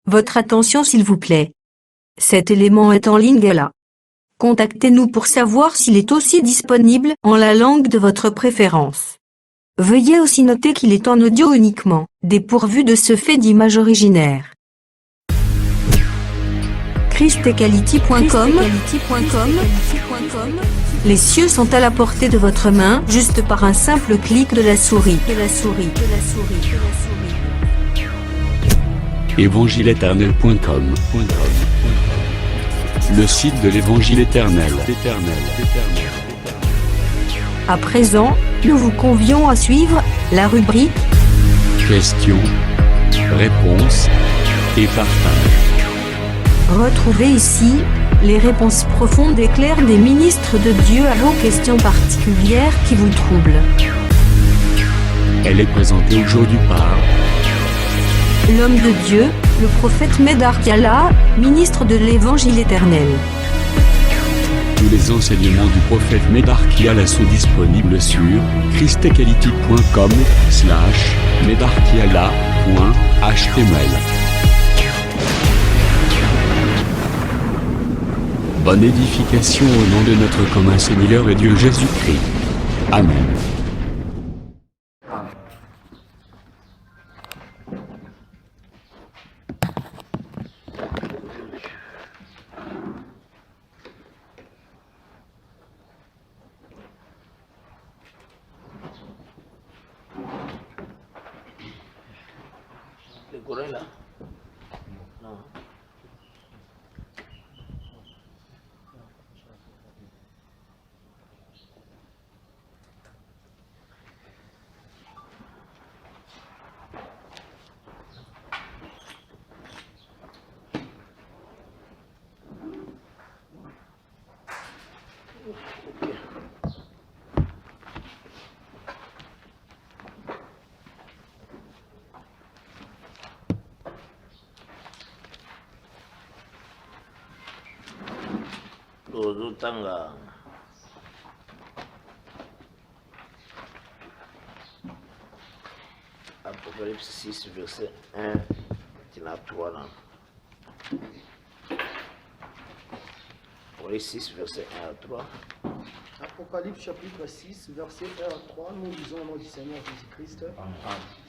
Votre attention s'il vous plaît. Cet élément est en ligne là. Contactez-nous pour savoir s'il est aussi disponible en la langue de votre préférence. Veuillez aussi noter qu'il est en audio uniquement, dépourvu de ce fait d'image originaire. christequality.com. Les cieux sont à la portée de votre main, juste par un simple clic de la souris. Évangileéternel.com, le site de l'Évangile éternel. À présent, nous vous convions à suivre la rubrique Questions, réponses et partage. Retrouvez ici les réponses profondes et claires des ministres de Dieu à vos questions particulières qui vous troublent. Elle est présentée aujourd'hui par L'homme de Dieu, le prophète Medar Kiala, ministre de l'Évangile éternel. tous les enseignements du prophète Medar Kiala sont disponibles sur christequality.com/medarkiala.html. Bonne édification au nom de notre commun Seigneur et Dieu Jésus-Christ. Amen. Le Coran là? Non. Tanga Apocalypse 6 verset 1 tina 3 là. Apocalypse 6 verset 1 à 3. Apocalypse chapitre 6 verset 1 à 3, nous lisons au nom du Seigneur Jésus-Christ.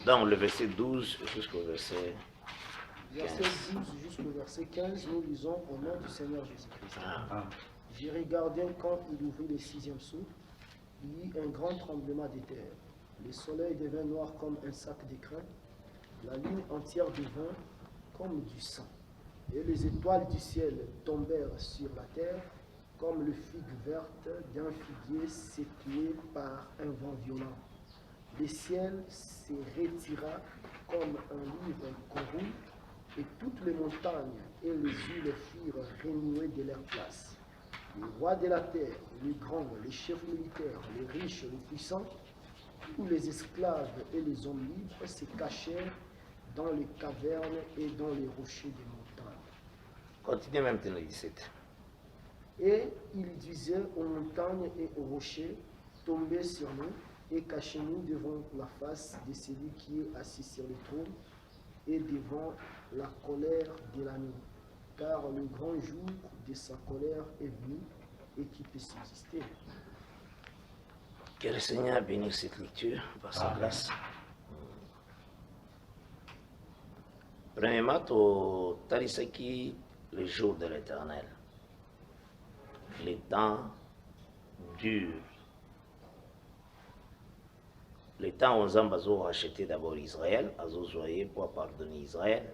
Dans le verset 12 jusqu'au verset 15. Verset 12 jusqu'au verset 15, nous lisons au nom du Seigneur Jésus-Christ. J'ai regardé quand il ouvrit le sixième souffle, il y eut un grand tremblement de terre. Le soleil devint noir comme un sac d'écrin, la lune entière devint comme du sang. Et les étoiles du ciel tombèrent sur la terre comme le figue verte d'un figuier secoué par un vent violent. Le ciel se retira comme un livre couru, et toutes les montagnes et les îles furent renouées de leur place. Les rois de la terre, les grands, les chefs militaires, les riches, les puissants, tous les esclaves et les hommes libres se cachèrent dans les cavernes et dans les rochers des montagnes. Continuez maintenant le 17. Et il disait aux montagnes et aux rochers, tombez sur nous et cachez-nous devant la face de celui qui est assis sur le trône et devant la colère de la nuit. Car le grand jour de sa colère est venu et qui peut subsister. Que le Seigneur bénisse cette lecture par sa grâce. Premièrement, au Talisaki, le jour de l'Éternel. Les temps durs. Les temps où on a racheté d'abord Israël, Azozoye pour pardonner Israël.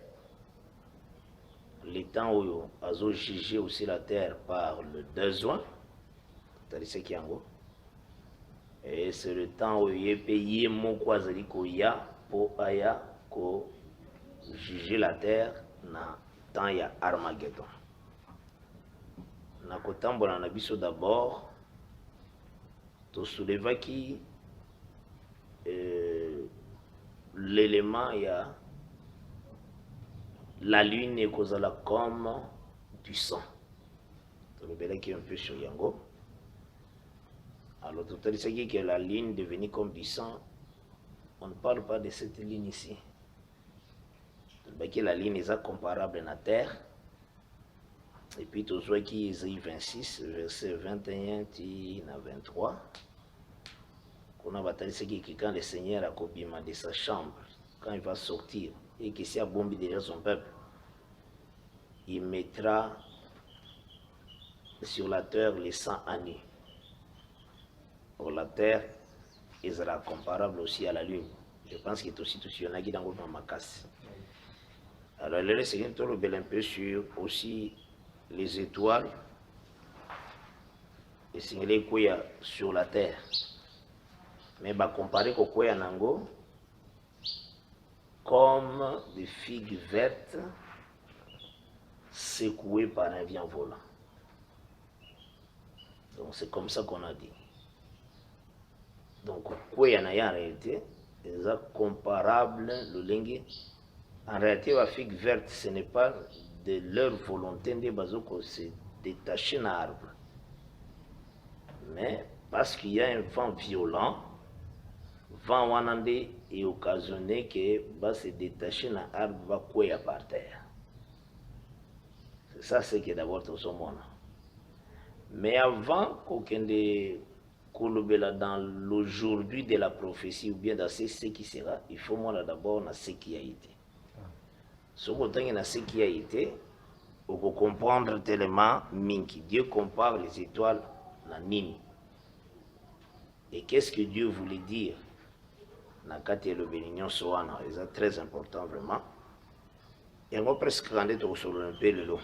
Les temps où on a jugé aussi la terre par le besoin, Talisaki Yango. Et c'est le temps où il est payé mon kwazali koya pour aya ko juger la terre na temps ya Armageddon. Na kotambola na biso d'abord to souleva qui l'élément ya la lune est kozala comme du sang. To le qui est un peu sur Yango. Alors, tout à l'heure, que la ligne devenue comme du sang, on ne parle pas de cette ligne ici. que la ligne est comparable à la terre. Et puis, tu vois qui Isaïe 26, verset 21 à 23. Qu'on a bataillé, c'est que quand le Seigneur a cobima de sa chambre, quand il va sortir, et qu'il s'est abombé derrière son peuple, il mettra sur la terre les 100 années. Pour la terre, il sera comparable aussi à la lune. Je pense qu'il est aussi tout sur qui dans ma casse. Alors, le Seigneur te le un peu sur aussi les étoiles et signalé qu'il y a sur la terre. Mais bah, comparer au quoi nango comme des figues vertes secouées par un vent volant. Donc c'est comme ça qu'on a dit. Donc quoi y en a en réalité, c'est comparable le lingue. En réalité, la figue verte, ce n'est pas de leur volonté de bazoko se détacher d'un arbre. Mais parce qu'il y a un vent violent, vent wanande est occasionné que va se détacher d'un arbre va courir par terre. C'est ça ce qui est d'abord tout ce monde. Mais avant qu'aucun des Kolobela dans l'aujourd'hui de la prophétie ou bien dans ce qui sera, il faut moi d'abord dans ce qui a été. Ce qui a été, on peut comprendre tellement Minki. Dieu compare les étoiles à Nini. Et qu'est-ce que Dieu voulait dire dans le bénignon Soana? C'est très important vraiment. Et on va presque rendre sur un peu le lot.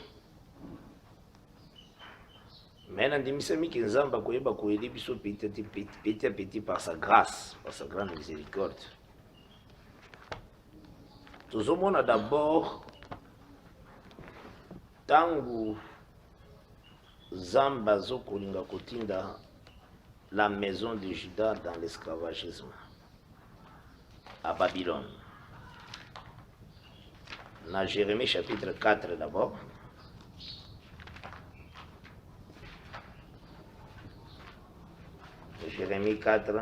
Mais dans Dimisami Kinzamba, petit à petit par sa grâce, par sa grande miséricorde. Tout le monde a d'abord, tangu Zamba Zokolinga Kotinda, la maison de Juda dans l'esclavagisme, à Babylone. Dans Jérémie chapitre 4 d'abord. Jérémie 4.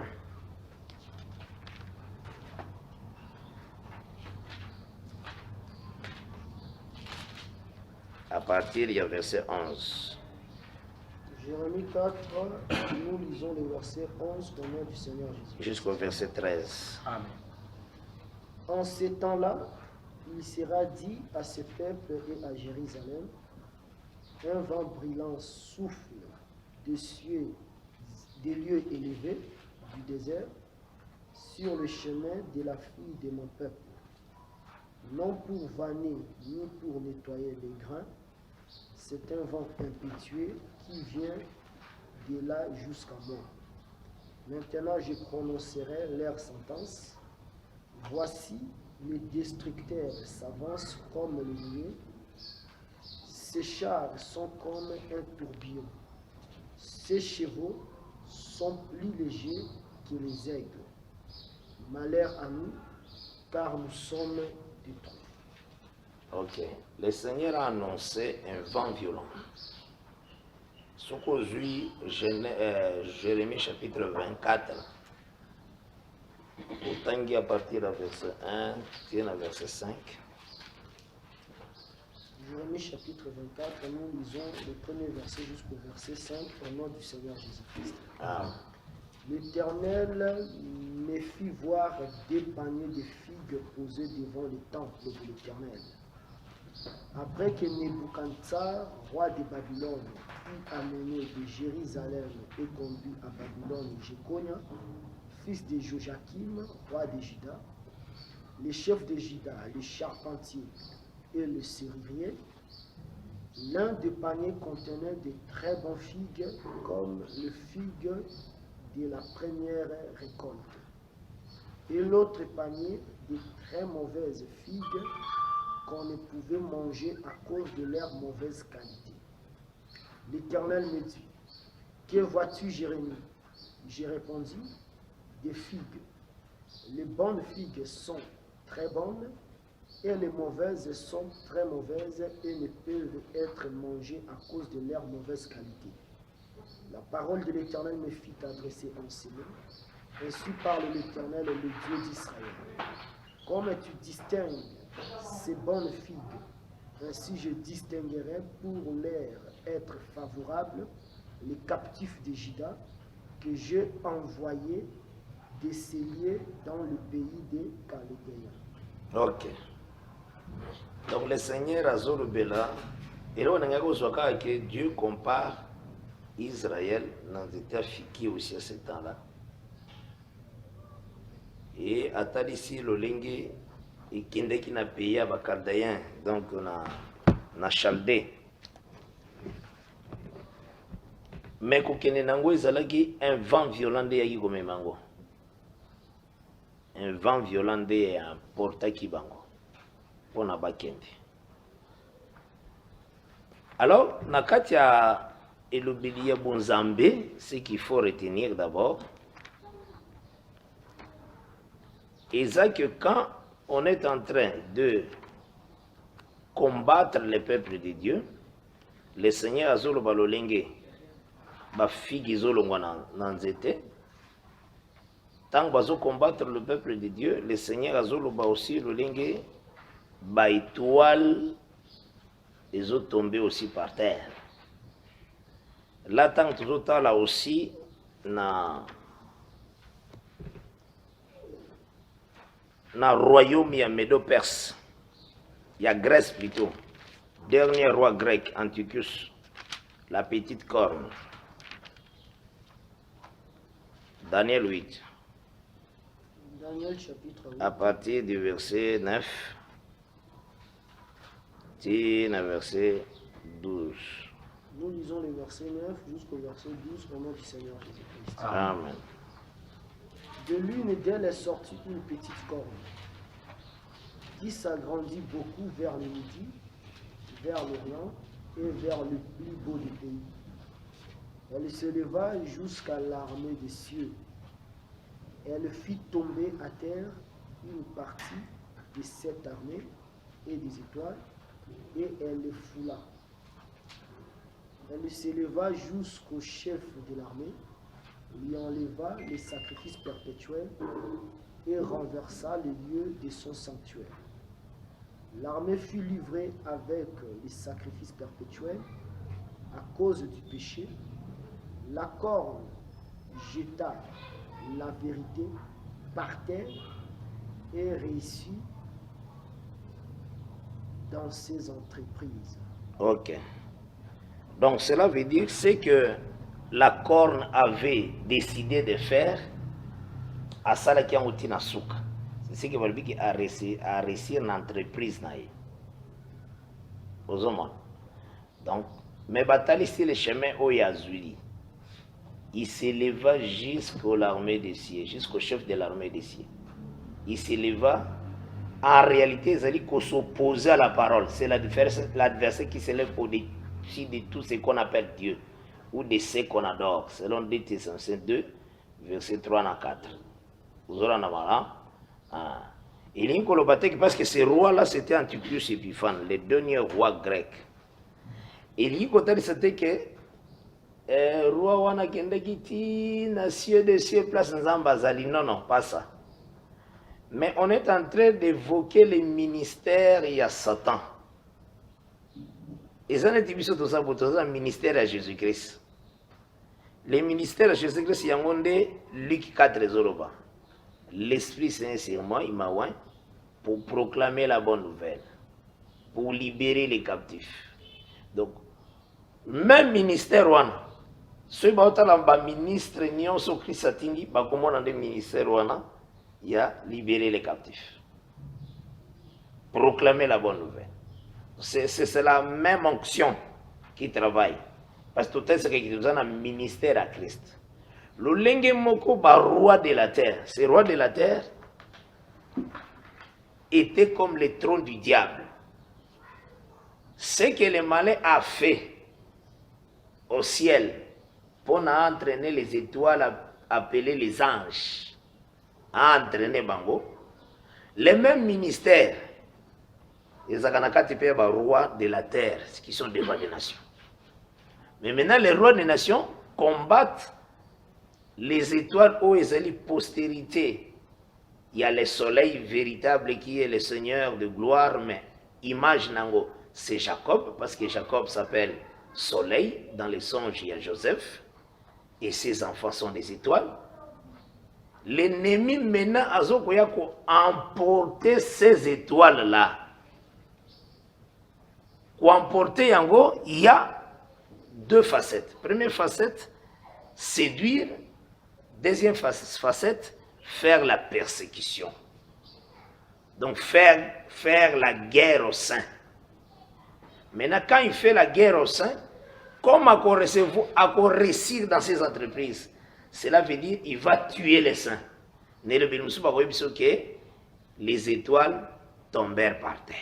À partir du verset 11. Jérémie 4, nous lisons le verset 11 au nom du Seigneur Jésus. Jusqu'au verset 13. Amen. En ces temps-là, il sera dit à ce peuple et à Jérusalem, un vent brillant souffle des lieux élevés du désert sur le chemin de la fille de mon peuple, non pour vanner ni pour nettoyer les grains. C'est un vent impétueux qui vient de là jusqu'à moi. Maintenant je prononcerai leur sentence. Voici, les destructeurs s'avancent comme le lieu. Ces chars sont comme un tourbillon. Ces chevaux sont plus légers que les aigles. Malheur à nous, car nous sommes détruits. Ok. Le Seigneur a annoncé un vent violent. Ce qu'aujourd'hui, Jérémie chapitre 24, autant à partir du verset 1, tiens à verset 5. Jérémie chapitre 24, nous lisons le premier verset jusqu'au verset 5 au nom du Seigneur Jésus-Christ. Ah. L'Éternel me fit voir des paniers de figues posés devant le temple de l'Éternel. Après que Nebuchadnezzar, roi de Babylone, eut amené de Jérusalem et conduit à Babylone Jéconia, fils de Joachim, roi de Juda, les chefs de Juda, les charpentiers et le serrurier, l'un des paniers contenait de très bonnes figues comme les figues de la première récolte, et l'autre panier de très mauvaises figues qu'on ne pouvait manger à cause de leur mauvaise qualité. L'Éternel me dit, que vois-tu, Jérémie? J'ai répondu, des figues. Les bonnes figues sont très bonnes et les mauvaises sont très mauvaises et ne peuvent être mangées à cause de leur mauvaise qualité. La parole de l'Éternel me fit adresser en ces mots. Ainsi parle l'Éternel, le Dieu d'Israël. Comme tu distingues ces bonnes figues. Ainsi je distinguerai pour leur être favorable les captifs de Juda que j'ai envoyés d'essayer dans le pays des Chaldéens. Ok. Donc le Seigneur Azorubela, et là on a que Dieu compare Israël dans l'état fiki aussi à ce temps-là. Et à ici le lingue et qui n'a payé à Chaldéens, donc na Chaldée. Mais kokene nango ezalaki un vent violent de yaki komemango. Un vent violent de portaki bango. Pona bakende. Alors, nakati ya elobeli ya bonzambe, ce qu'il faut retenir d'abord, c'est que quand on est en train de combattre le peuple de Dieu, le Seigneur azolo balolenge ba figi zolo na nzete. Tant que combattre le peuple de Dieu, le Seigneur azolo ba aussi lolenge ba étoile les autres tombés aussi par terre. Là, tant que tout là aussi, na royaume, il y a Médo-Perse, il y a Grèce plutôt, dernier roi grec, Antiochus, la petite corne. Daniel 8. Daniel chapitre 8. À partir du verset 9. Verset 12. Nous lisons le verset 9 jusqu'au verset 12 au nom du Seigneur Jésus-Christ. Amen. De l'une d'elles est sortie une petite corne qui s'agrandit beaucoup vers le midi, vers l'Orient et vers le plus beau du pays. Elle s'éleva jusqu'à l'armée des cieux. Elle fit tomber à terre une partie de cette armée et des étoiles, et elle les foula. Elle s'éleva jusqu'au chef de l'armée, lui enleva les sacrifices perpétuels et renversa les lieux de son sanctuaire. L'armée fut livrée avec les sacrifices perpétuels à cause du péché. La corne jeta la vérité par terre et réussit dans ses entreprises. Ok. Donc cela veut dire c'est que la corne avait décidé de faire à Salaki Amutina Souka. C'est ce qui veut dire à réussir une entreprise. Donc, mais bataille c'est le chemin au Yazuli. Il s'éleva jusqu'à l'armée des cieux, jusqu'au chef de l'armée des cieux. Il s'éleva. En réalité, c'est qu'on s'oppose à la parole. C'est l'adversaire qui s'élève au-dessus de tout ce qu'on appelle Dieu ou de ce qu'on adore. Selon 2 Thessaloniciens 2, verset 3 à 4. Vous aurez un avala. Il y a une parce que ce roi-là, c'était Antiochus Épiphane, le dernier roi grec. Et il y a une c'était que roi wana kendeki na cieux de cieux place Nzambazali. Non, pas ça. Mais on est en train d'évoquer les ministères et à Satan. Et ça n'est pas un ministère à Jésus-Christ. Les ministères à Jésus-Christ, il y a un Luc 4 Zoroba. L'Esprit Saint sur moi, il m'a oint pour proclamer la bonne nouvelle, pour libérer les captifs. Donc, même ministère, ceux qui ont ministre, ils sont Christ Atingi, comment on a des ministères, il a libéré les captifs. Proclamer la bonne nouvelle. C'est la même onction qui travaille. Parce que tout est ce qui nous a un ministère à Christ. Le Lenge Moko, roi de la terre. Ce roi de la terre était comme le trône du diable. Ce que le malin a fait au ciel pour entraîner les étoiles appelées les anges, a entraîné Bango, les mêmes ministères, les Akanakati Peba, rois de la terre, qui sont des rois des nations. Mais maintenant, les rois des nations combattent les étoiles où ils ont postérité il y a le soleil véritable qui est le Seigneur de gloire, mais image nango, c'est Jacob, parce que Jacob s'appelle soleil. Dans les songes, il y a Joseph, et ses enfants sont des étoiles. L'ennemi maintenant a emporté ces étoiles-là. Pour emporter yango, il y a deux facettes. Première facette, séduire. Deuxième facette, faire la persécution. Donc faire la guerre au sein. Maintenant, quand il fait la guerre au sein, comme à réussir dans ses entreprises, cela veut dire qu'il va tuer les saints. Les étoiles tombèrent par terre.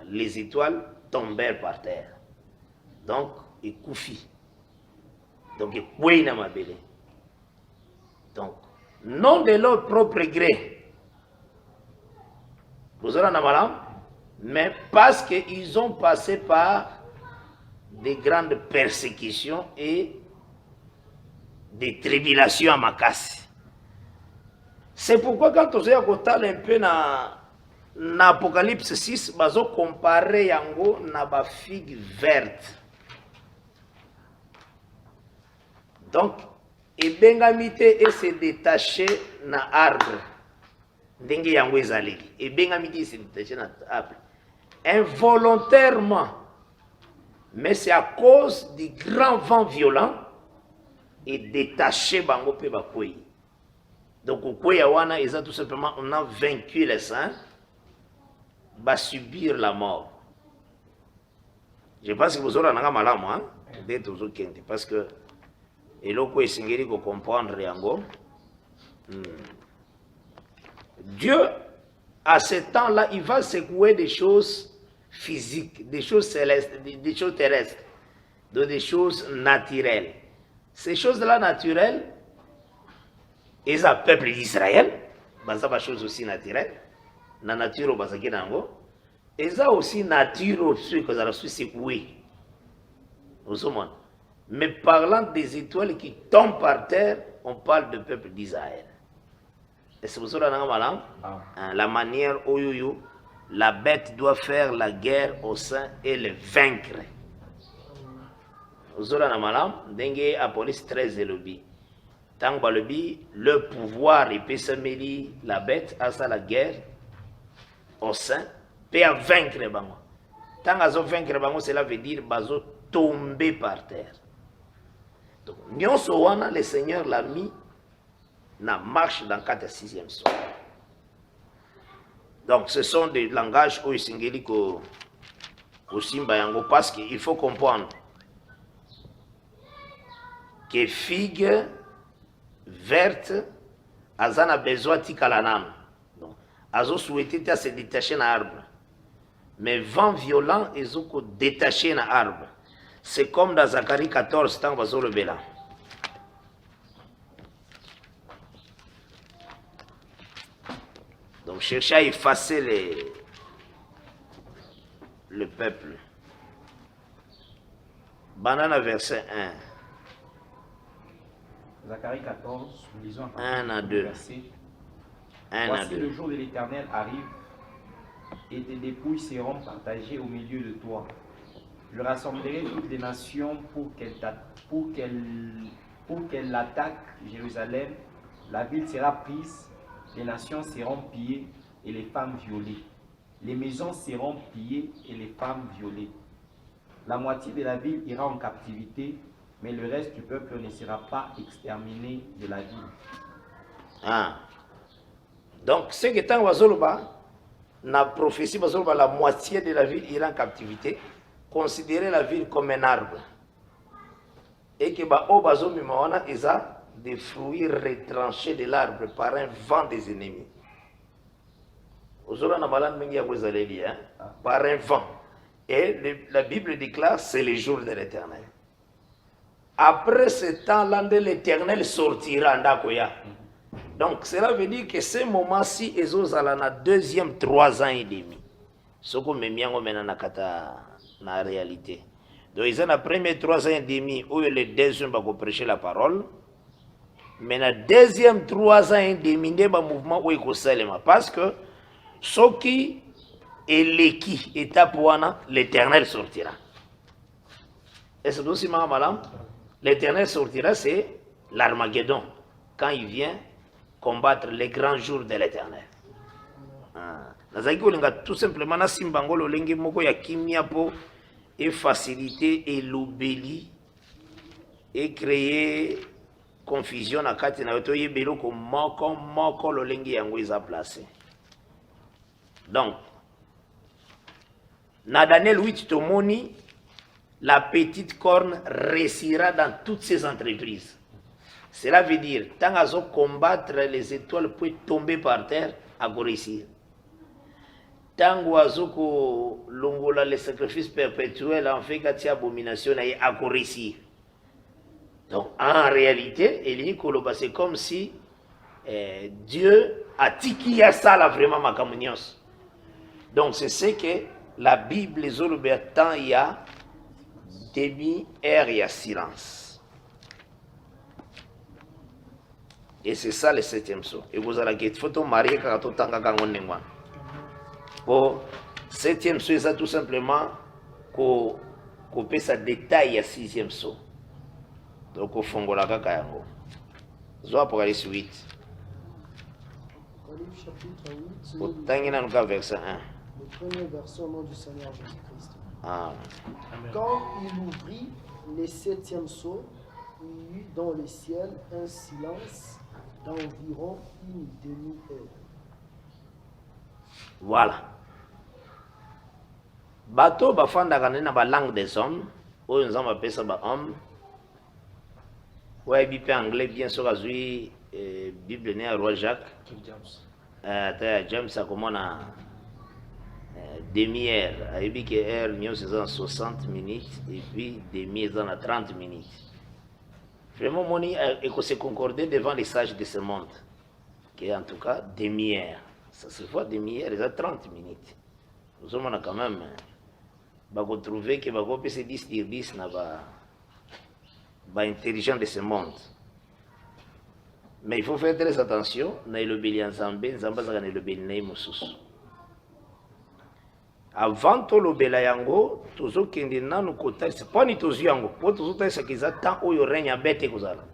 Les étoiles tombèrent par terre. Donc, il koufi. Donc, il pouille dans ma belle. Donc, non de leur propre gré. Vous aurez un malam, mais parce qu'ils ont passé par des grandes persécutions et des tribulations à Makassi. C'est pourquoi quand on a un peu dans l'Apocalypse 6, on a comparé yango na ba figue verte. Donc, et bengamité et se détacher na arbre. Dengue yango ezaleli. Et bengamité se détacher na arbre. Involontairement. Mais c'est à cause du grand vent violent et détaché bango pe bakoyi. Donc au koya wana ils ont tout simplement on a vaincu les saints, va subir la mort. Je pense que vous aurez un malamu hein d'être aux autres parce que et l'autre est ko comprendre yango. Dieu à ce temps-là, il va secouer des choses physiques, des choses célestes, des choses terrestres, des choses naturelles. Ces choses-là naturelles, et ça, peuple d'Israël, ça va chose aussi naturelle, la nature au et ça aussi nature aussi que ça a secoué. Mais parlant des étoiles qui tombent par terre, on parle du peuple d'Israël. Et c'est pour ça que la manière où la bête doit faire la guerre au sein et le vaincre. Dengue à police 13 et le bi. Tant que le pouvoir et peut se mêler la bête à ça la guerre au sein peut vaincre bango. Tant que vaincre bango cela veut dire bazo tomber par terre. Donc nyonso wana le Seigneur l'a mis na marche dans 4 et 6e son. Donc ce sont des langages où isingeli ko simba yango parce qu'il faut comprendre que figue verte azana besoin tikala nano. Donc azo souhaité se détacher na arbre. Mais vent violent ils ont détaché na arbre. C'est comme dans Zacharie 14 tant bazo le bela. Donc chercher à effacer le peuple. Banana verset 1. Zacharie 14, nous lisons 1 à 2. Verset. 1 à Voici 2. le jour de l'Éternel arrive, et tes dépouilles seront partagées au milieu de toi. Je rassemblerai toutes les nations pour qu'elles attaquent Jérusalem. La ville sera prise, les nations seront pillées et les femmes violées. Les maisons seront pillées et les femmes violées. La moitié de la ville ira en captivité, mais le reste du peuple ne sera pas exterminé de la ville. Ah. Donc, ce qui est en Wazoluba, la prophétie Wazoluba, la moitié de la ville ira en captivité. Considérez la ville comme un arbre. Et que Bazoluba, ils ont des fruits retranchés de l'arbre par un vent des ennemis. Par un vent. Et la Bible déclare c'est le jour de l'Éternel. Après ce temps-là, l'Éternel sortira en Dakoya. Donc cela veut dire que ce moment-ci, ils ont la deuxième 3 ans et demi. Ce qu'on me met en réalité. Donc, ils ont les premiers 3 ans et demi où les deuxièmes vont prêcher la parole. Mais dans le deuxième 3 ans et demi, il y a un mouvement où il y a parce que ce qui est l'équipe, étape où l'Éternel sortira. Et c'est aussi malin. L'Éternel sortira, c'est l'Armageddon, quand il vient combattre les grands jours de l'Éternel. Tout simplement, na simbangolo lengi moko ya kimia po et faciliter et l'obéli et créer confusion na kati na yoto yebelo ko moko lo lengi yango eza placé. Donc na Daniel 8 tomoni la petite corne réussira dans toutes ses entreprises. Cela veut dire tant à combattre les étoiles pour tomber par terre à réussir. Tango azoko longola les sacrifices perpétuels en fait qu'il y a abomination à réussir. Donc en réalité, c'est comme si Dieu a tiki à ça là vraiment ma communion. Donc c'est ce que la Bible les tant il y a demi-heure, il y a silence. Et c'est ça le 7e saut. Et vous allez dire, faut marier quand on tanga kangonengwa. Bon, 7e saut, c'est tout simplement qu'on peut sa détail à 6e saut. Donc, au fond, on a kakayango. Zo Apocalypse 8. Apocalypse chapitre 8. Au tangina nous verset 1. Le premier verset au nom du Seigneur Jésus-Christ. Ah. Quand il ouvrit le 7e sceau, il y eut dans le ciel un silence d'environ une demi-heure. Voilà. Bateau bafandaka na ba langue des hommes, oyo nzambe apesa ba homme. Ouais, bipe anglais bien sûr azui Bible né à roi Jacques. James a comment na demi-heure, ayebi que heure nyo c'est en 60 minutes et puis demi c'est en 30 minutes. Vraiment moni et que se concorder devant les sages de ce monde. Que en tout cas demi-heure. Ça se voit demi-heure, c'est 30 minutes. Nous sommes quand même bako trouver que bako peut se 10 sur 10 na ba intelligent de ce monde. Mais il faut faire très attention, na ilobeli ensemble, nzamba zaka na ilobeli na mususu. Avant tolobela yango, tozokende nanu kotalisa poni tozu yango, po tozotalisa kiza tant oyo règne abete kozala.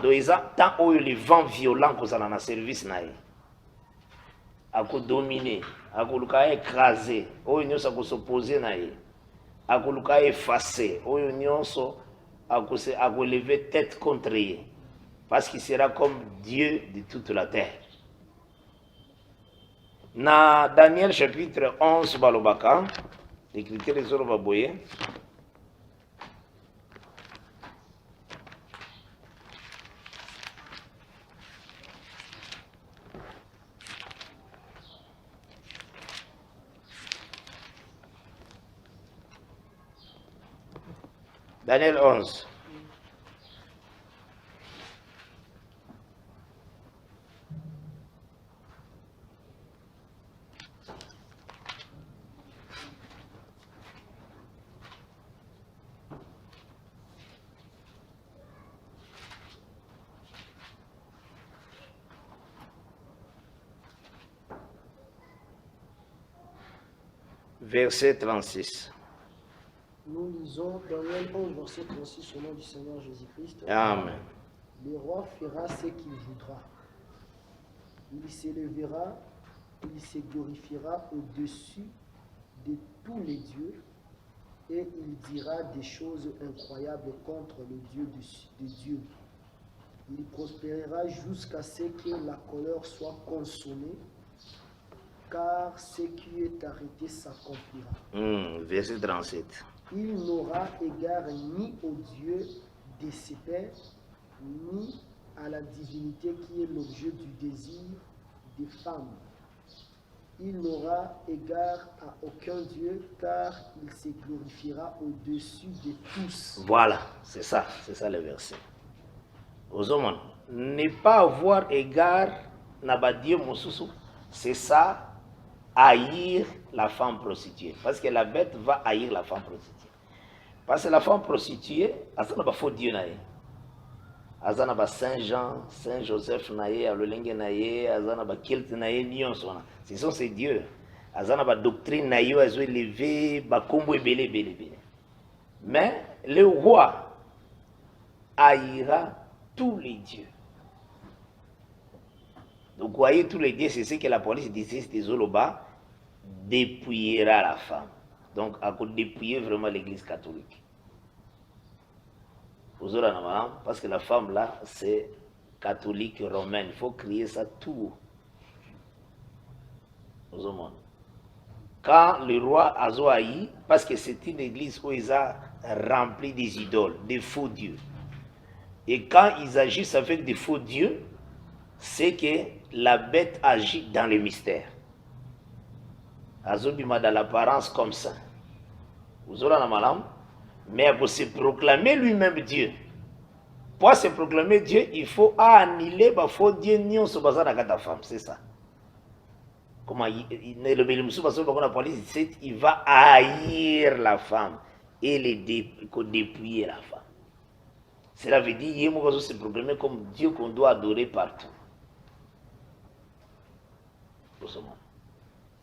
Donc eza tant oyo le vent violent kozala na service na ye. Akodominer, akoluka écraser, oyo nyonso akosopposer na ye. Akoluka effacer, oyo nyonso akolever tête contre ye. Parce qu'il sera comme Dieu de toute la terre. Na Daniel chapitre 11 balobaka, l'écriture des oro baboye. Daniel 11. Verset 36. Nous lisons Daniel 11, verset 36 au nom du Seigneur Jésus-Christ. Amen. Le roi fera ce qu'il voudra. Il s'élèvera, il se glorifiera au-dessus de tous les dieux et il dira des choses incroyables contre le Dieu de Dieu. Il prospérera jusqu'à ce que la colère soit consommée, car ce qui est arrêté s'accomplira. Verset 37. Il n'aura égard ni au Dieu de ses pères, ni à la divinité qui est l'objet du désir des femmes. Il n'aura égard à aucun Dieu, car il se glorifiera au-dessus de tous. Voilà, c'est ça le verset. Aux hommes, ne pas avoir égard n'a Dieu Mosusu, c'est ça, haïr la femme prostituée. Parce que la bête va haïr la femme prostituée. Parce que la femme prostituée, elle n'a pas faux Dieu. Azana ba Saint-Jean, Saint-Joseph naye, Alolenge naye, azana ba Kilt naye, Nyonsona. Ce sont ces dieux. Azana ba doctrine naye, azo élevé, ba kombo ebele, ebele, ebele. Mais le roi haïra tous les dieux. Donc, voyez, tous les dieux, c'est ce que la police disait, c'était Zoloba, dépouillera la femme. Donc, à cause de dépouiller vraiment l'église catholique. Parce que la femme là, c'est catholique romaine. Il faut crier ça tout. Quand le roi Azoaï, parce que c'est une église où ils ont rempli des idoles, des faux dieux. Et quand ils agissent avec des faux dieux, c'est que la bête agit dans le mystère. Azobima dans l'apparence comme ça. Vous aurez la malam. Mais pour se proclamer lui-même Dieu, pour se proclamer Dieu, il faut annuler les faux dieux nions sur la femme, c'est ça. Comment il va haïr la femme et dépouiller la femme. Cela veut dire qu'il faut se proclamer comme Dieu qu'on doit adorer partout.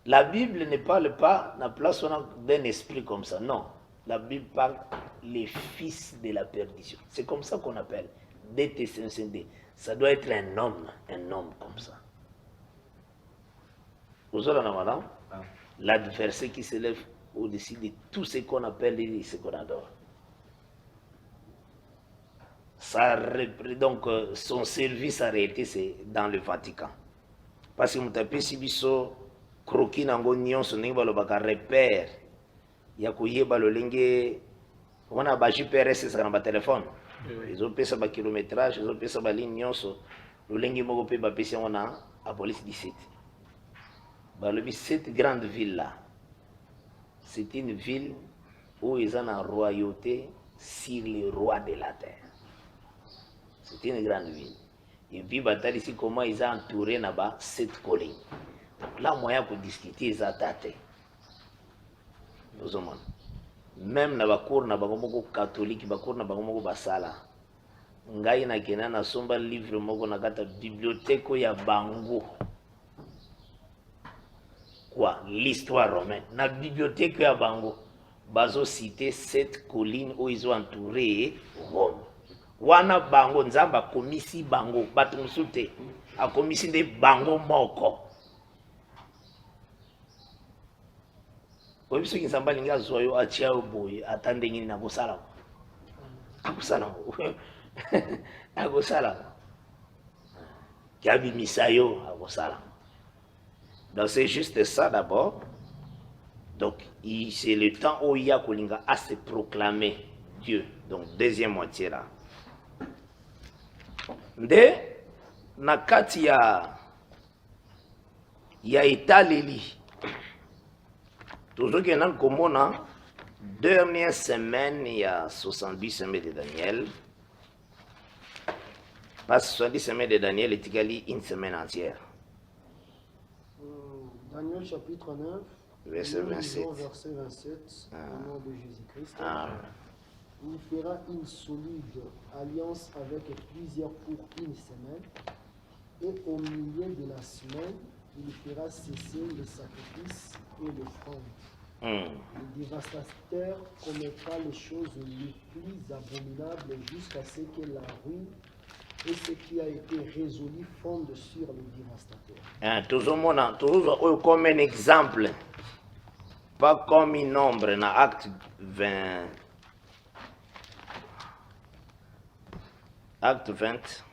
La Bible ne parle pas de la place d'un esprit comme ça, non. La Bible parle les fils de la perdition. C'est comme ça qu'on appelle DTCNCD. Ça doit être un homme comme ça. Vous aurez madame l'adversaire qui s'élève au-dessus de tout ce qu'on appelle et ce qu'on adore. Donc, son service en réalité, c'est dans le Vatican. Parce que vous tapez si biso croquis nango nyon son le baka repère. Ya koyeba lo lenge on a ba GPS ça na téléphone. Ils ont payé ba kilométrage, ils ont payé ba ligne nyonso. Lo lenge moko pe ba pesi on a à police 17. Bah le cette grande ville là. C'est une ville où ils ont une royauté sur le roi de la terre. C'est une grande ville. Et puis bataille ici comment ils ont entouré là-bas cette colline. Donc là moyen pour discuter ils ont tâté. Même na bakour na bango moko catholique bakour na bango moko basala ngai na kena na somba livre moko na kata bibliothèque ya bango quoi l'histoire romaine na bibliothèque ya bango bazo citer cette colline où ils ont entouré Rome wana bango nzamba komisi bango bato musute a komisi de bango moko. Obiso kinzamba linga zoyo achia oboye atande ngini na kosala. Akusala. Akosala. Kabi misayo akosala. Donc c'est juste ça d'abord. Donc c'est le temps où il y a kolinga à se proclamer Dieu. Donc deuxième moitié là. Nde nakati ya etaleli. Toujours qu'il y a un dernière semaine, il y a 70 semaines de Daniel. Parce que 70 semaines de Daniel est égal à une semaine entière. Daniel chapitre 9, verset 27. Verset 27, au nom de Jésus-Christ. Il fera une solide alliance avec plusieurs pour une semaine. Et au milieu de la semaine, il fera cesser les sacrifices et l'offrande. Le dévastateur commettra les choses les plus abominables jusqu'à ce que la ruine et ce qui a été résolu fondent sur le dévastateur. Toujours comme un exemple, pas comme un nombre dans Acte 20. Acte 20.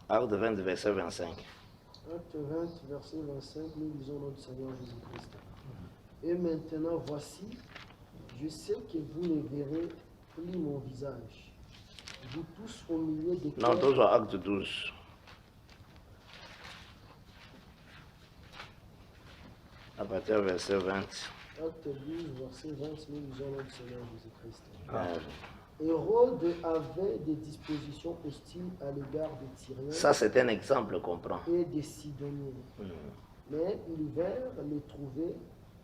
Acte 20, verset 25. Acte 20, verset 25, nous lisons notre Seigneur Jésus-Christ. Et maintenant, voici, je sais que vous ne verrez plus mon visage. Vous tous au milieu des Non, toujours Acte 12. À partir du verset 20. Acte 12, verset 20, nous lisons notre Seigneur Jésus-Christ. Euh, Hérode avait des dispositions hostiles à l'égard des Tyriens Ça, c'est un exemple qu'on prend. et des Sidoniens. Mais ils vinrent les trouver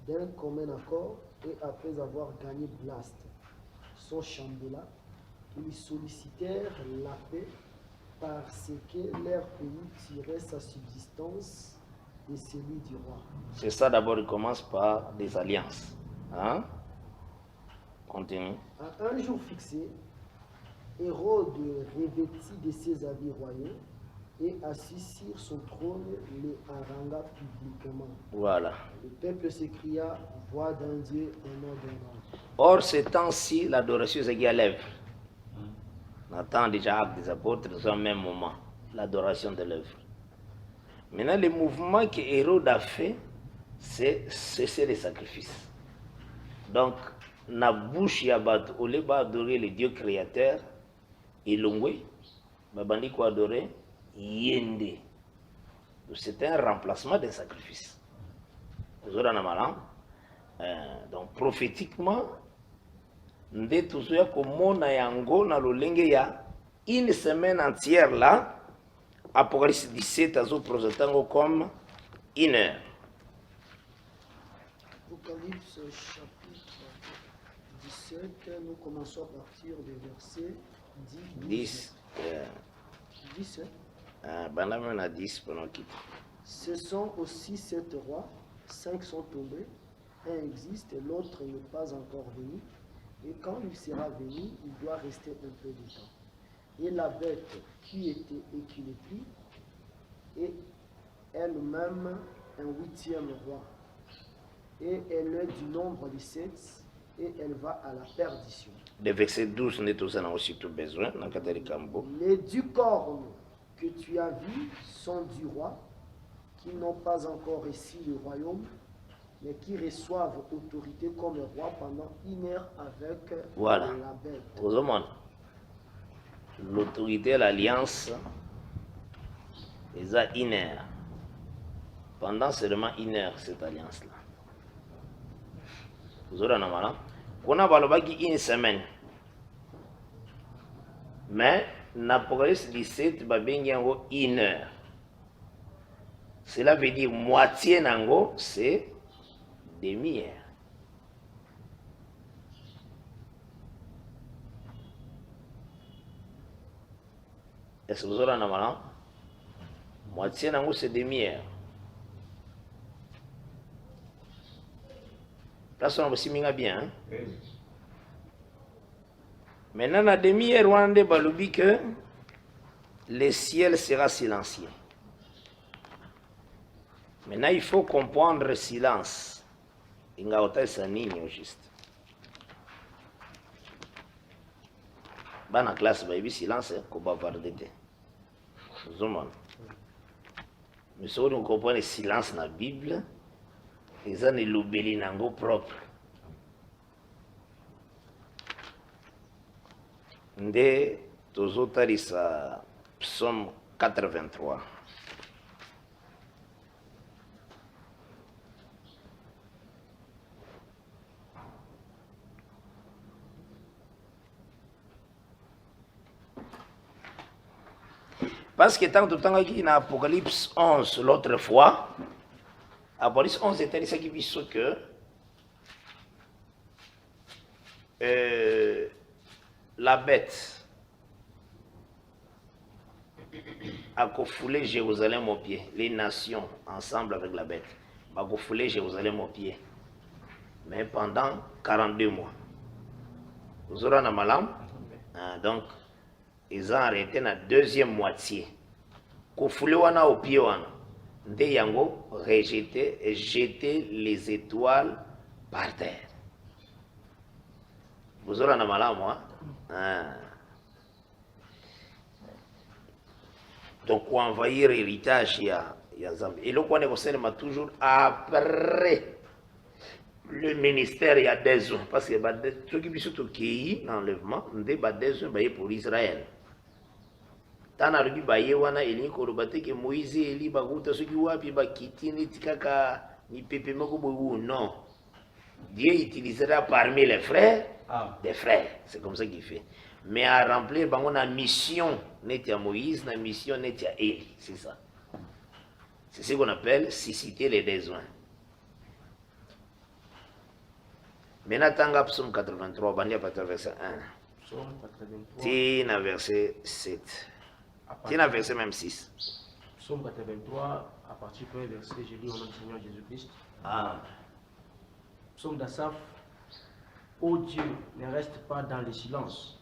d'un commun accord et après avoir gagné Blast, son chambellan, ils sollicitèrent la paix parce que leur pays tirait sa subsistance de celui du roi. C'est ça, d'abord, il commence par des alliances. Hein? Continue. À un jour fixé, Hérode revêtit de ses habits royaux et assis sur son trône les harangua publiquement. Voilà. Le peuple s'écria, voix d'un Dieu, un nom d'un homme. Or, ces temps-ci, l'adoration c'est qui à l'œuvre. On attend déjà Actes des Apôtres, c'est au même moment, l'adoration de l'œuvre. Maintenant, le mouvement que Hérode a fait, c'est cesser les sacrifices. Donc, na bouche ya bato, au lieu d'adorer le Dieu créateur, Ilongwe, babandi ko adorer Yende. C'est un remplacement des sacrifices. Donc, prophétiquement, nde tuzoya komona yango na lolenge ya une semaine entière là, Apocalypse 17 azo présentango comme une heure. Apocalypse chapitre 17, nous commençons à partir du verset 10. 10. Bandam a 10 pendant qu'il. Ce sont aussi 7 rois, 5 sont tombés, un existe et l'autre n'est pas encore venu. Et quand il sera venu, il doit rester un peu de temps. Et la bête qui était et qui n'est plus, est elle-même un 8e roi. Et elle est du nombre de 7, et elle va à la perdition. Le verset 12 n'est aussi tout besoin. Les 10 cornes que tu as vus sont du roi, qui n'ont pas encore ici le royaume, mais qui reçoivent autorité comme roi pendant une heure avec voilà. La bête. Aux hommes, l'autorité, l'alliance, ils ont une heure. Pendant seulement une heure, cette alliance-là. Vous aurez un amalin. On a balobaki une semaine. Mais, l'Apocalypse 17, babengiango une heure. Cela veut dire moitié nango, c'est demi-heure. Est-ce que vous aurez un amalin? Moitié nango, c'est demi-heure. Là, ça on va bien. Hein? Oui. Maintenant, la demi-heure, on a balubi que le ciel sera silencieux. Maintenant, il faut comprendre le silence. Il y a autant de juste. Dans la classe, il y a silence, il va bavarder. Mais si on comprend le silence dans la Bible, ils ont l'obéli nango propre. Nde tozotalisa Psaume 83. Parce que tant que dans Apocalypse 11 l'autre fois, Apocalypse 11 était ce qui dit que la bête a foulé Jérusalem au pied. Les nations, ensemble avec la bête, a foulé Jérusalem au pied. Mais pendant 42 mois. Vous aurez un malam. Donc, ils ont arrêté la deuxième moitié. Kofoulé wana au pied wana. Nde yango rejeté et jeté les étoiles par terre. Vous aurez un malam, moi. Donc, on envahir l'héritage, il y a Zambie. Et le point est toujours après le ministère, il y a 2 ans. Parce que ceux qui sont qui l'enlèvement, on a 2 ans pour Israël. Tant que Baye wana eli ko robate que Moïse eli baguta ceux qui wapi bakitini tikaka ni pépé ou non. Dieu utilisera parmi les frères des frères. C'est comme ça qu'il fait. Mais à remplir, on a mission n'est à Moïse, la mission n'est à Élie. C'est ça. C'est ce qu'on appelle susciter les besoins. Maintenant, tanga psaume 83, bandia pater verset 1. Psaume 83. Tina verset 7. Tina verset même 6. Psaume 83, à partir du verset, je lis au nom du Seigneur Jésus-Christ. Ah. Psaume d'Asaph. Ô Dieu, ne reste pas dans le silence.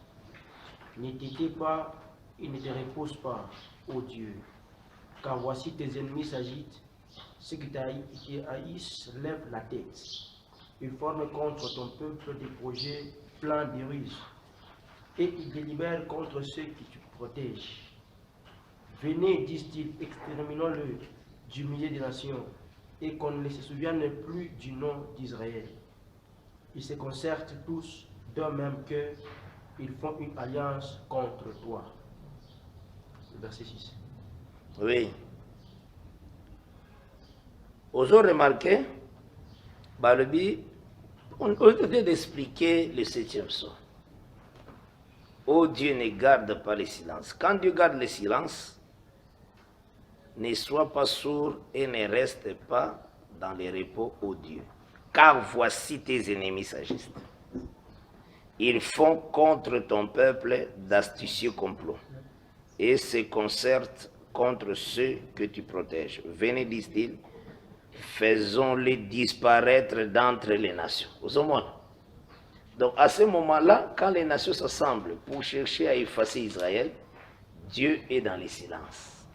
Ne t'étais pas et ne te repose pas, ô Dieu. Car voici tes ennemis s'agitent. Ceux qui haïssent lèvent la tête. Ils forment contre ton peuple des projets pleins de ruses. Et ils délibèrent contre ceux qui te protègent. Venez, disent-ils, exterminons-le du milieu des nations, et qu'on ne se souvienne plus du nom d'Israël. Ils se concertent tous d'un même cœur, ils font une alliance contre toi. Verset 6. Oui. Vous avez remarqué, on peut d'expliquer le 7e psaume. Oh Dieu, ne garde pas le silence. Quand Dieu garde le silence, ne sois pas sourd et ne reste pas dans le repos, ô Dieu. Car voici tes ennemis s'agissent. Ils font contre ton peuple d'astucieux complots et se concertent contre ceux que tu protèges. Venez, disent-ils, faisons-les disparaître d'entre les nations. Vous comprenez? Donc à ce moment-là, quand les nations s'assemblent pour chercher à effacer Israël, Dieu est dans le silence.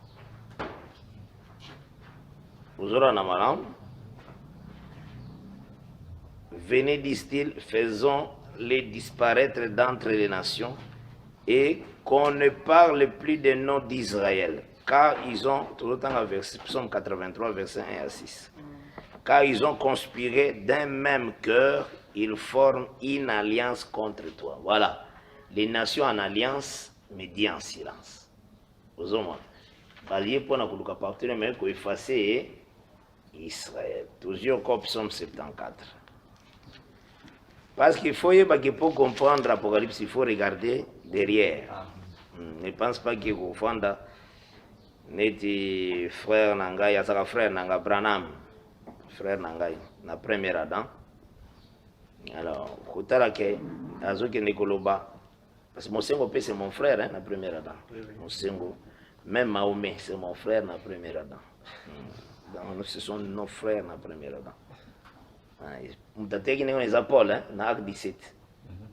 Vous aurez un amaram. Venez, disent-ils, faisons-les disparaître d'entre les nations et qu'on ne parle plus des noms d'Israël. Car ils ont, tout le temps, Psaume 83, verset 1 à 6. Car ils ont conspiré d'un même cœur, ils forment une alliance contre toi. Voilà. Les nations en alliance, mais dit en silence. Vous voyez, Balié pour nous partir, mais pour effacer Israël. Toujours comme Psaume 74. Parce qu'il faut pour comprendre l'Apocalypse, il faut regarder derrière. Ne pense pas qu'il faut comprendre. Neti frère Nangai, Asaka frère Nanga Branham, frère Nangai, na premier Adam. Alors, Koutarake, Azoki Nekoloba, parce que mon Sengo c'est mon frère, hein, na premier Adam. Mon Sengo, même Mahomet, c'est mon frère na premier Adam. Donc, ce sont nos frères na premier Adam. Mtateki n'est pas Paul, hein, na acte 17.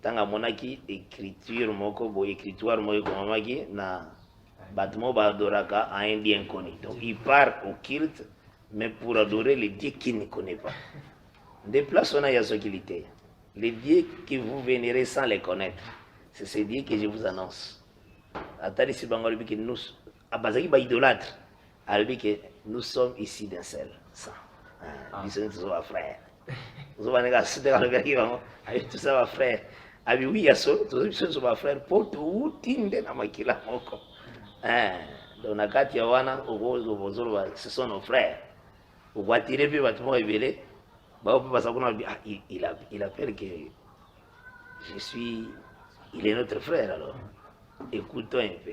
Tanga monaki écriture moko bo écritoire moko komamaki na Batmo Badoraka a un Dieu inconnu. Donc il part au culte, mais pour adorer les dieux qu'il ne connaît pas. Des places on a ce qu'il était. Les dieux que vous vénérez sans les connaître, c'est ces dieux que je vous annonce. Atari si Bangalbi que nous, à Bazaki ba idolâtre, albi que nous sommes ici d'un seul sang. Nous sommes frères. Nous sommes des tout ça frère. Abi oui ya so, tous sommes frères. Pour tout tinde na makila moko. Donc nakati ya wana ugozo bozolo ce sont nos frères. Ukwatire pe batu mo ebele ba ope basa kuna il appelle que il est notre frère alors. Écoutons un peu.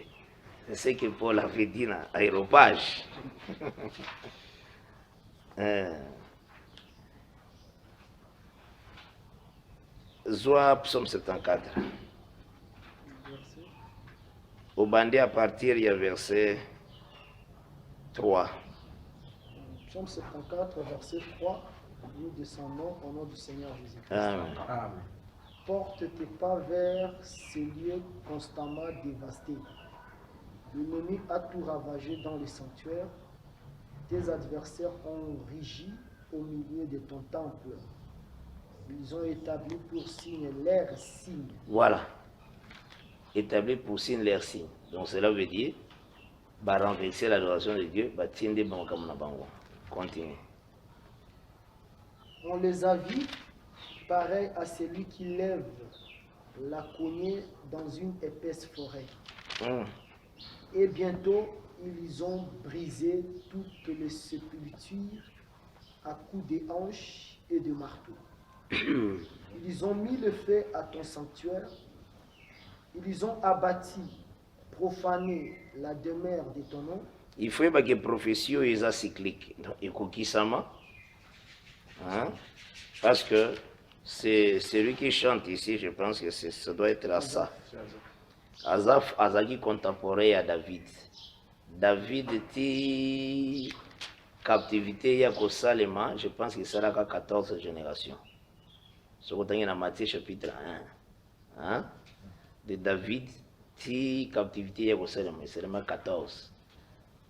C'est ce que Paul avait dit dans Aéropage. Zoa Psaume 74. Au bandé à partir, il y a verset 3. Psaume 74, verset 3. Nous descendons au nom du Seigneur Jésus-Christ. Amen. Amen. Porte tes pas vers ces lieux constamment dévastés. L'ennemi a tout ravagé dans les sanctuaires. Tes adversaires ont régi au milieu de ton temple. Ils ont établi pour signe leur signe. Voilà. Établi pour signe leur signe. Donc cela veut dire, renverser l'adoration de Dieu, tiende bangamuna bango. Continue. On les a vus pareil à celui qui lève la cognée dans une épaisse forêt. Et bientôt, ils ont brisé toutes les sépultures à coups de hanches et de marteaux. Ils ont mis le feu à ton sanctuaire. Ils ont abattu, profané la demeure de ton nom. Il faut que prophétie est cyclique. Donc, hein? Parce que c'est celui qui chante ici, je pense que ça doit être Asaph. Asaph, Azaki contemporain à David. David était captivité à Kosalema, je pense qu'il sera à 14 générations. Ce qu'on a dans Matthieu chapitre 1. Hein? De David, ti captivité à Kosalema, c'est seulement 14.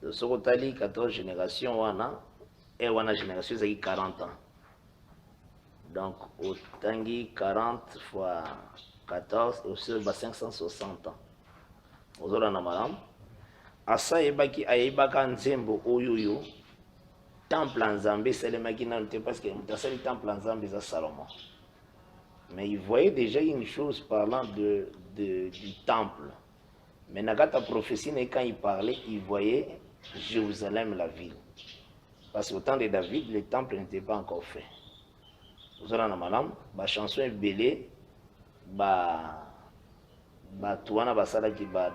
De ce qu'on a dit 14 générations, et on a génération, c'est 40 ans. Donc, au Tangi, 40 fois 14, et aussi 560 ans. Aux autres, madame. Asa ebaki ayebaka nzembo oyoyo temple en Zambie c'est le makina parce que le temple en Zambie c'est Salomon. Mais il voyait déjà une chose parlant du temple. Mais Nagata prophétie, quand il parlait, il voyait Jérusalem, la ville. Parce qu'au temps de David, le temple n'était pas encore fait. Vous avez madame, la chanson est belée,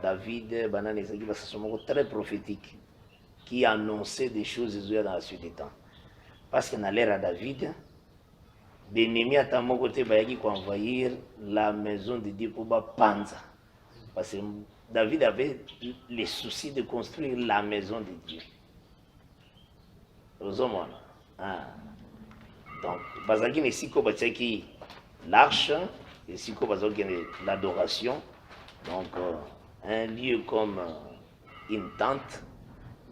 David, très prophétique, qui annonçait des choses dans la suite des temps. Parce que dans l'ère à David, l'ennemi à mon côté qui envahir la maison de Dieu pour Panza. Parce que David avait les soucis de construire la maison de Dieu. Donc, Bazaki n'est si l'arche, et si l'adoration. Donc, un lieu comme une tente,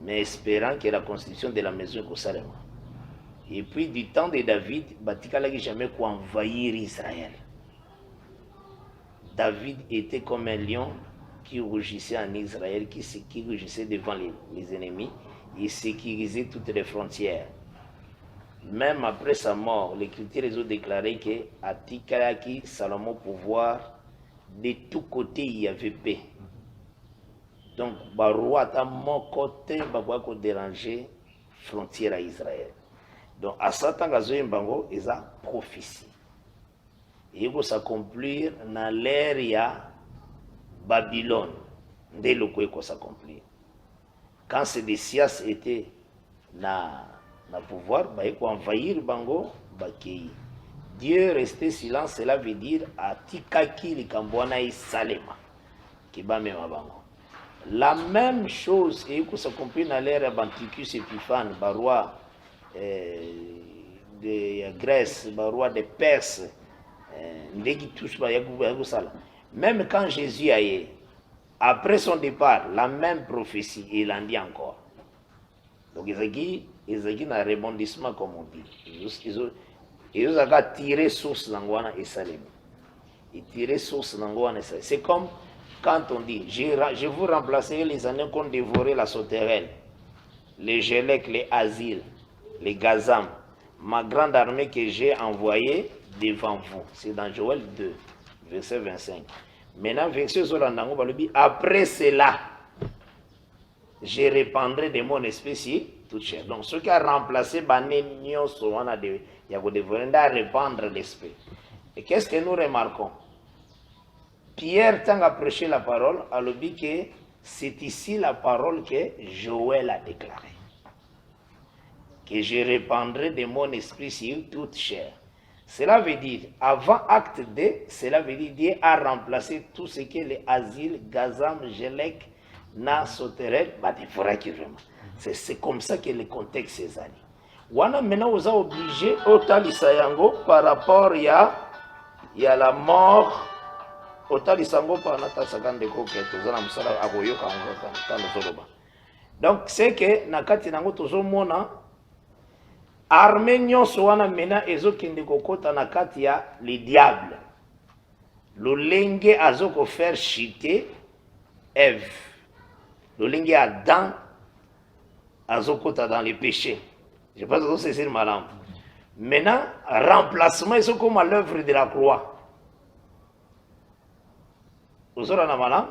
mais espérant que la construction de la maison est. Et puis, du temps de David, Batika n'a jamais envahir Israël. David était comme un lion qui rugissait en Israël, qui rugissait devant les ennemis et sécurisait toutes les frontières. Même après sa mort, l'Écriture les a déclaré que Atikaki, Salomon, pouvoir, de tous côtés, il y avait paix. Donc, le roi à mon côté, il va déranger la frontière à Israël. Donc, à Satan, il y a une prophétie. Et il va s'accomplir dans l'ère de Babylone. Dès le coup, il va s'accomplir. Quand ces Sédécias étaient dans le pouvoir, il va envahir Bango, Dieu restait silent, cela veut dire Atikaki li Kambwana et Salema. La même chose et que s'accomplit dans l'ère d'Antichus Épiphane, roi de Grèce, roi de Perse, même quand Jésus a eu, après son départ, la même prophétie, il en dit encore. Donc ils ont un rebondissement comme on dit. Ils ont tiré source l'angoana et Salem. Ils tiré source l'angoana et Salem. C'est comme quand on dit, je vous remplacerai les années qu'on dévorait la sauterelle, les Gélec, les Asiles, les Gazam, ma grande armée que j'ai envoyée devant vous. C'est dans Joël 2, verset 25. Maintenant, verset sur l'andango, après cela, je répandrai de mon esprit toute chair. Donc, ce qui a remplacé Banenio, il y a de répandre l'esprit. Et qu'est-ce que nous remarquons? Pierre, tant a prêché la parole, a dit que c'est ici la parole que Joël a déclarée. Que je répandrai de mon esprit sur toute chair. Cela veut dire, avant acte 2, cela veut dire Dieu a remplacé tout ce que les asiles, Gazam, Gélec, Na, Soterel, vraiment. C'est comme ça que le contexte est allé. Wana maintenant vous a obligé au Talisayango par rapport à la mort au Talisango par Nata Sagandeko que tozana musala agoyo ka. Donc c'est que nakati nango tozomona armée nyonso wana mena ezokende kokota na kati ya les diables. Lolenge azoko faire chuter Ève. Lolenge Adam azokota dans les péchés. Je pense que c'est malin. Maintenant, remplacement est comme à l'œuvre de la croix. Vous aurez un malin.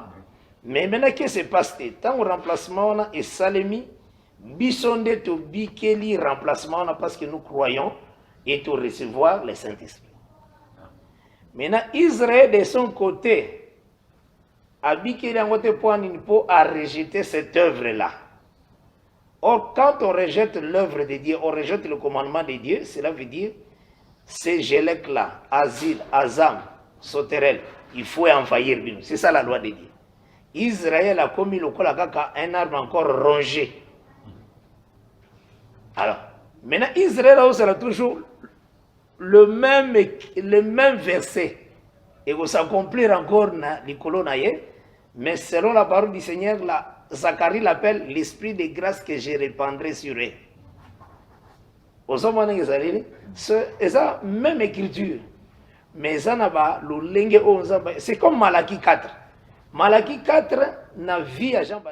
Mais maintenant, qu'est-ce qui se passe? Tant au remplacement, on a Salemi, Bisonde to bikeli remplacement parce que nous croyons et to recevoir le Saint-Esprit. Maintenant, Israël de son côté a bikeli en côté pour a rejeté cette œuvre-là. Or, quand on rejette l'œuvre de Dieu, on rejette le commandement de Dieu, cela veut dire ces Gélec-là, Azil, Azam, Soterel, il faut envahir. C'est ça la loi de Dieu. Israël a commis le Kolakaka, un arbre encore rongé. Alors, maintenant, Israël a toujours le même verset. Et vous s'accomplir encore dans les colonnes, mais selon la parole du Seigneur, Zacharie l'appelle l'esprit de grâce que je répandrai sur eux. C'est la même écriture. Mais c'est comme Malachie 4. Malachie 4 n'a vu à Jean-Baptiste.